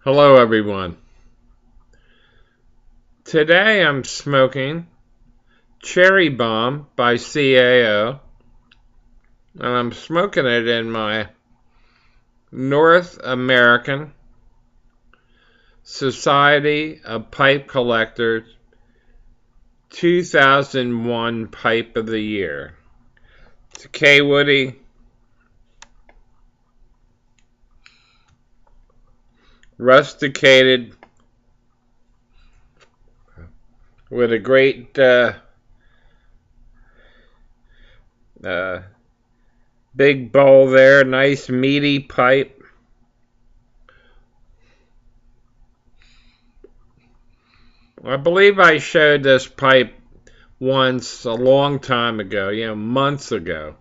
Hello, everyone. Today I'm smoking Cherry Bomb by CAO, and I'm smoking it in my North American Society of Pipe Collectors 2001 Pipe of the Year. It's a K. Woody rusticated with a great big bowl there, nice meaty pipe. I believe I showed this pipe once a long time ago, months ago.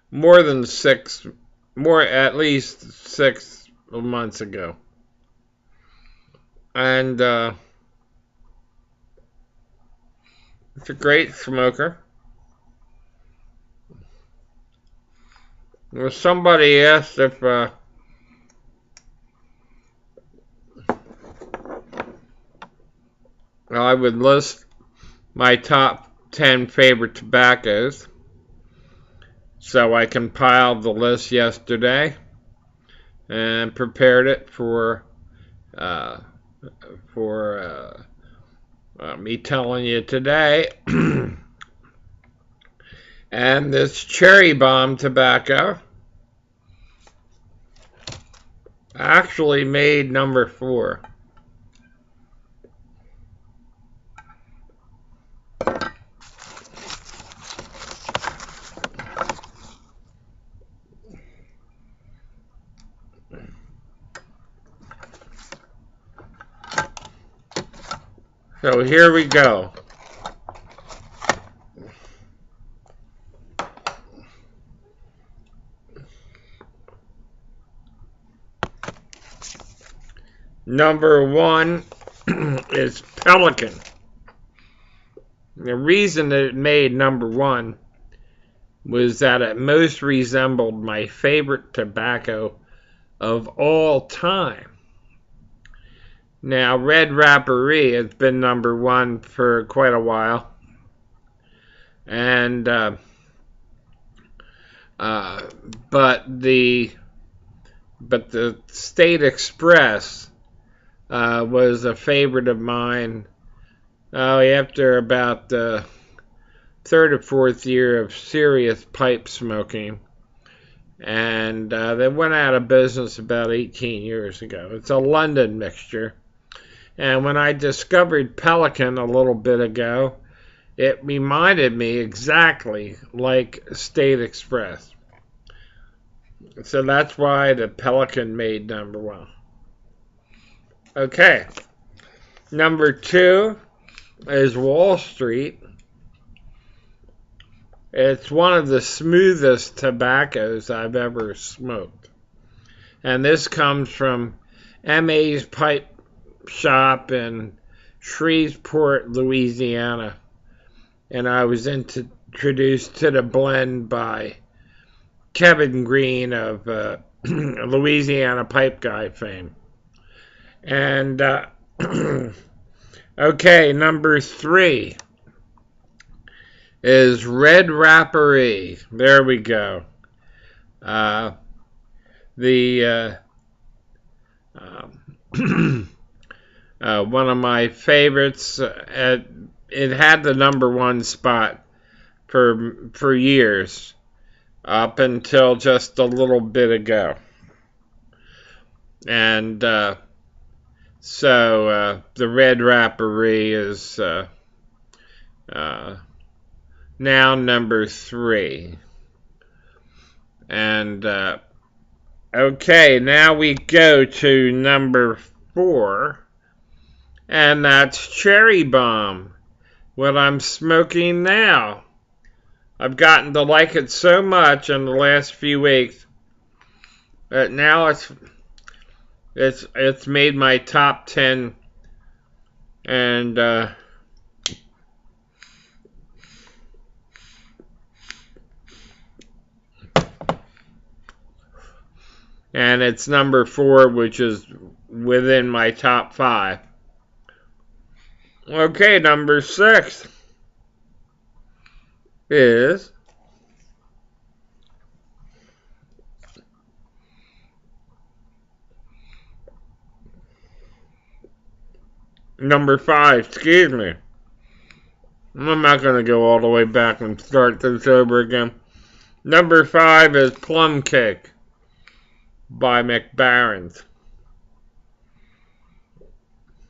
More than at least 6 months ago. And it's a great smoker. Well, somebody asked if I would list my top 10 favorite tobaccos. So I compiled the list yesterday and prepared it for me telling you today. And this Cherry Bomb tobacco actually made number 4. So here we go. Number 1 is Pelican. The reason that it made number 1 was that it most resembled my favorite tobacco of all time. Now, Red Rapparee has been number 1 for quite a while. And, but the State Express was a favorite of mine after about the 3rd or 4th year of serious pipe smoking. And they went out of business about 18 years ago. It's a London mixture. And when I discovered Pelican a little bit ago, it reminded me exactly like State Express. So that's why the Pelican made number 1. Okay. Number 2 is Wall Street. It's one of the smoothest tobaccos I've ever smoked. And this comes from M.A.'s Pipe Shop in Shreveport, Louisiana. And I was introduced to the blend by Kevin Green of Louisiana Pipe Guy fame. And, okay, number 3 is Red Rapparee. There we go. One of my favorites. It had the number 1 spot for years, up until just a little bit ago. And so the Red Rapparee is now number 3. And okay, now we go to number 4, and that's Cherry Bomb, what I'm smoking now. I've gotten to like it so much in the last few weeks that now it's made my top 10, and it's number 4, which is within my top 5. Okay, number 6 is number 5, excuse me. I'm not going to go all the way back and start this over again. Number 5 is Plum Cake by McBaron's.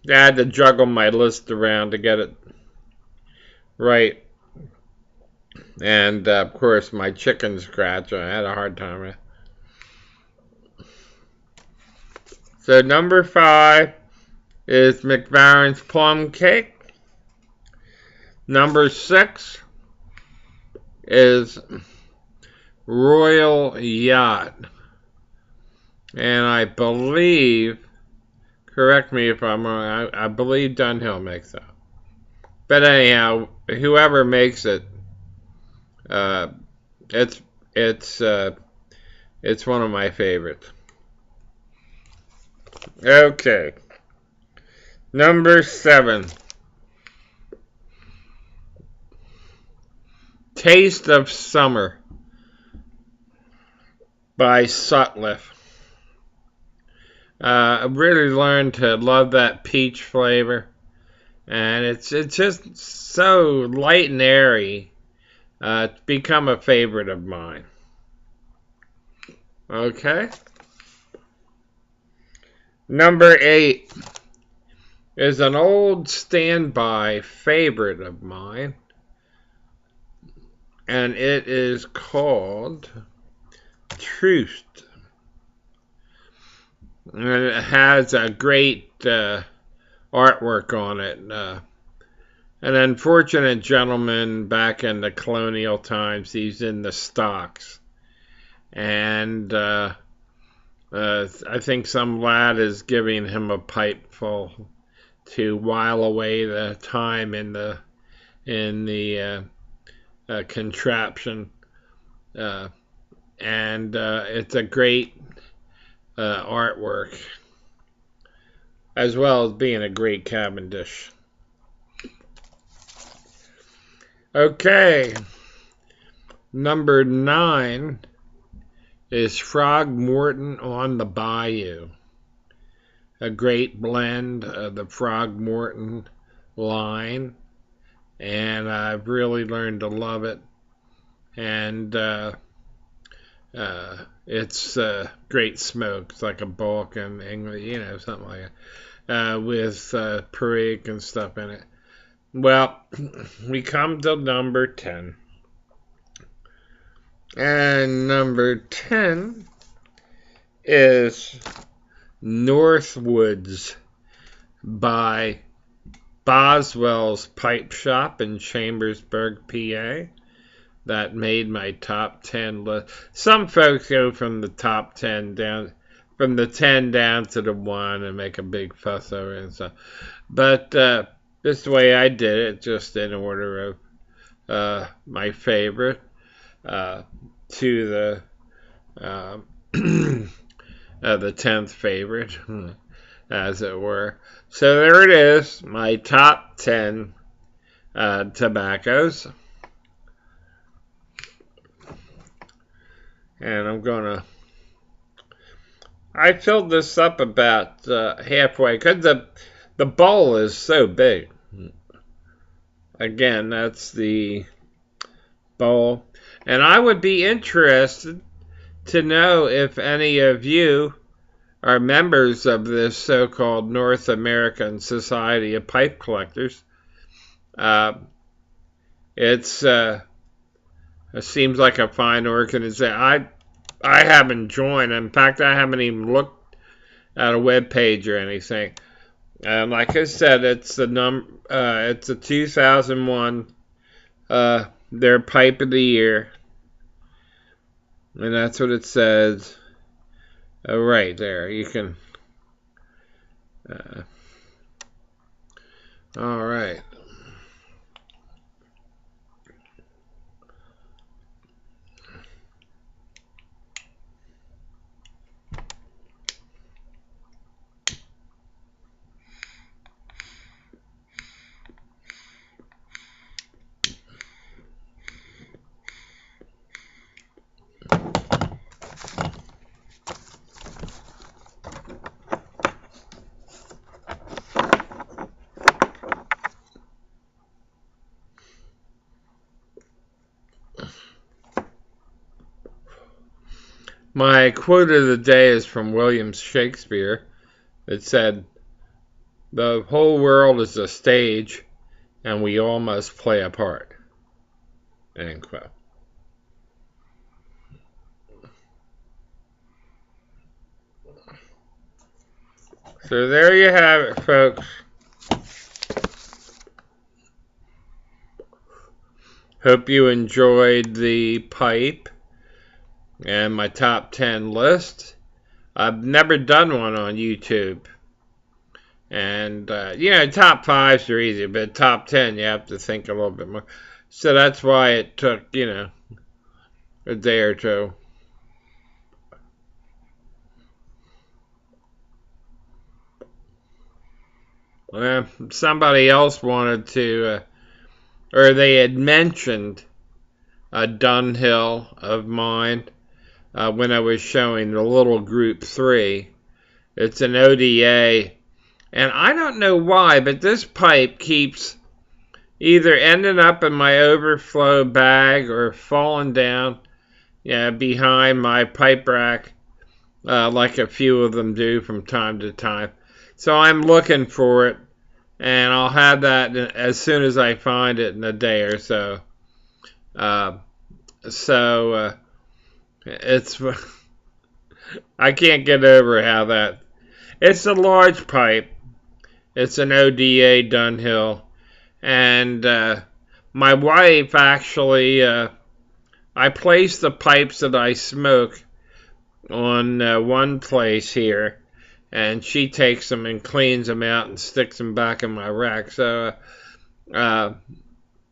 I had to juggle my list around to get it right. And, of course, my chicken scratch, I had a hard time with. So, number 5 is McBaron's Plum Cake. Number 6 is Royal Yacht. And I believe, correct me if I'm wrong, I believe Dunhill makes that. But anyhow, whoever makes it, it's one of my favorites. Okay. Number 7. Taste of Summer by Sutliff. I really learned to love that peach flavor. And it's just so light and airy. It's become a favorite of mine. Okay. Number 8 is an old standby favorite of mine. And it is called Truth. And it has a great artwork on it. An unfortunate gentleman back in the colonial times, he's in the stocks. And I think some lad is giving him a pipe full to while away the time in the contraption. And it's a great artwork, as well as being a great cabin dish. Okay, number 9 is Frogmorton on the Bayou. A great blend of the Frogmorton line, and I've really learned to love it. And it's great smoke. It's like a bulk in English, something like that, with Perique and stuff in it. Well, we come to number 10. And number 10 is Northwoods by Boswell's Pipe Shop in Chambersburg, PA. That made my top 10 list. Some folks go from the top 10 down, from the 10 down to the 1 and make a big fuss over it and stuff. But this is the way I did it, just in order of my favorite to the the 10th favorite, as it were. So there it is, my top 10 tobaccos. And I filled this up about halfway, because the bowl is so big. Again, that's the bowl. And I would be interested to know if any of you are members of this so-called North American Society of Pipe Collectors. It seems like a fine organization. I haven't joined. In fact, I haven't even looked at a web page or anything. Like I said, it's it's a 2001 their Pipe of the Year, and that's what it says. Right there, you can. All right. My quote of the day is from William Shakespeare. It said, "The whole world is a stage, and we all must play a part." End quote. So there you have it, folks. Hope you enjoyed the pipe and my top 10 list. I've never done one on YouTube. And, top 5s are easy, but top 10 you have to think a little bit more. So that's why it took, a day or two. Somebody else wanted to, or they had mentioned a Dunhill of mine when I was showing the little group 3. It's an ODA, and I don't know why, but this pipe keeps either ending up in my overflow bag or falling down behind my pipe rack, like a few of them do from time to time. So I'm looking for it, and I'll have that as soon as I find it in a day or so. It's I can't get over how that. It's a large pipe. It's an ODA Dunhill, and my wife actually. I place the pipes that I smoke on one place here, and she takes them and cleans them out and sticks them back in my rack. So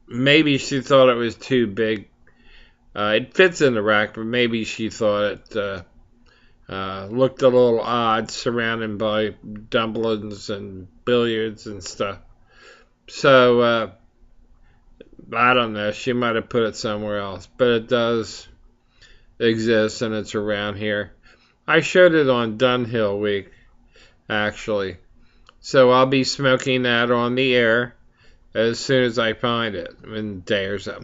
maybe she thought it was too big. It fits in the rack, but maybe she thought it looked a little odd surrounded by dumplings and billiards and stuff. So I don't know. She might have put it somewhere else, but it does exist, and it's around here. I showed it on Dunhill Week, actually. So I'll be smoking that on the air as soon as I find it in a day or so.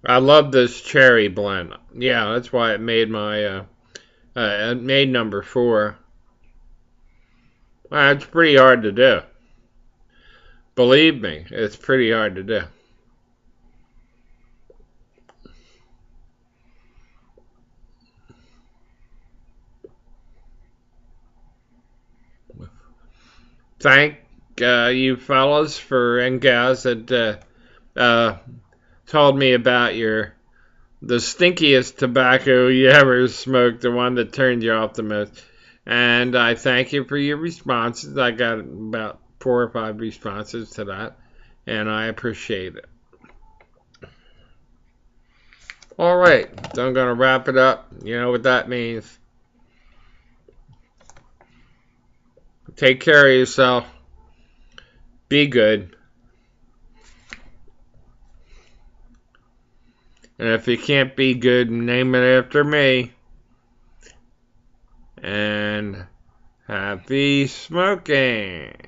I love this cherry blend. Yeah, that's why it made my it made number 4. It's pretty hard to do. Believe me, it's pretty hard to do. Thank you fellas and gals that told me about the stinkiest tobacco you ever smoked, the one that turned you off the most. And I thank you for your responses. I got about 4 or 5 responses to that, and I appreciate it. All right, so I'm going to wrap it up. You know what that means. Take care of yourself. Be good. And if you can't be good, name it after me. And happy smoking.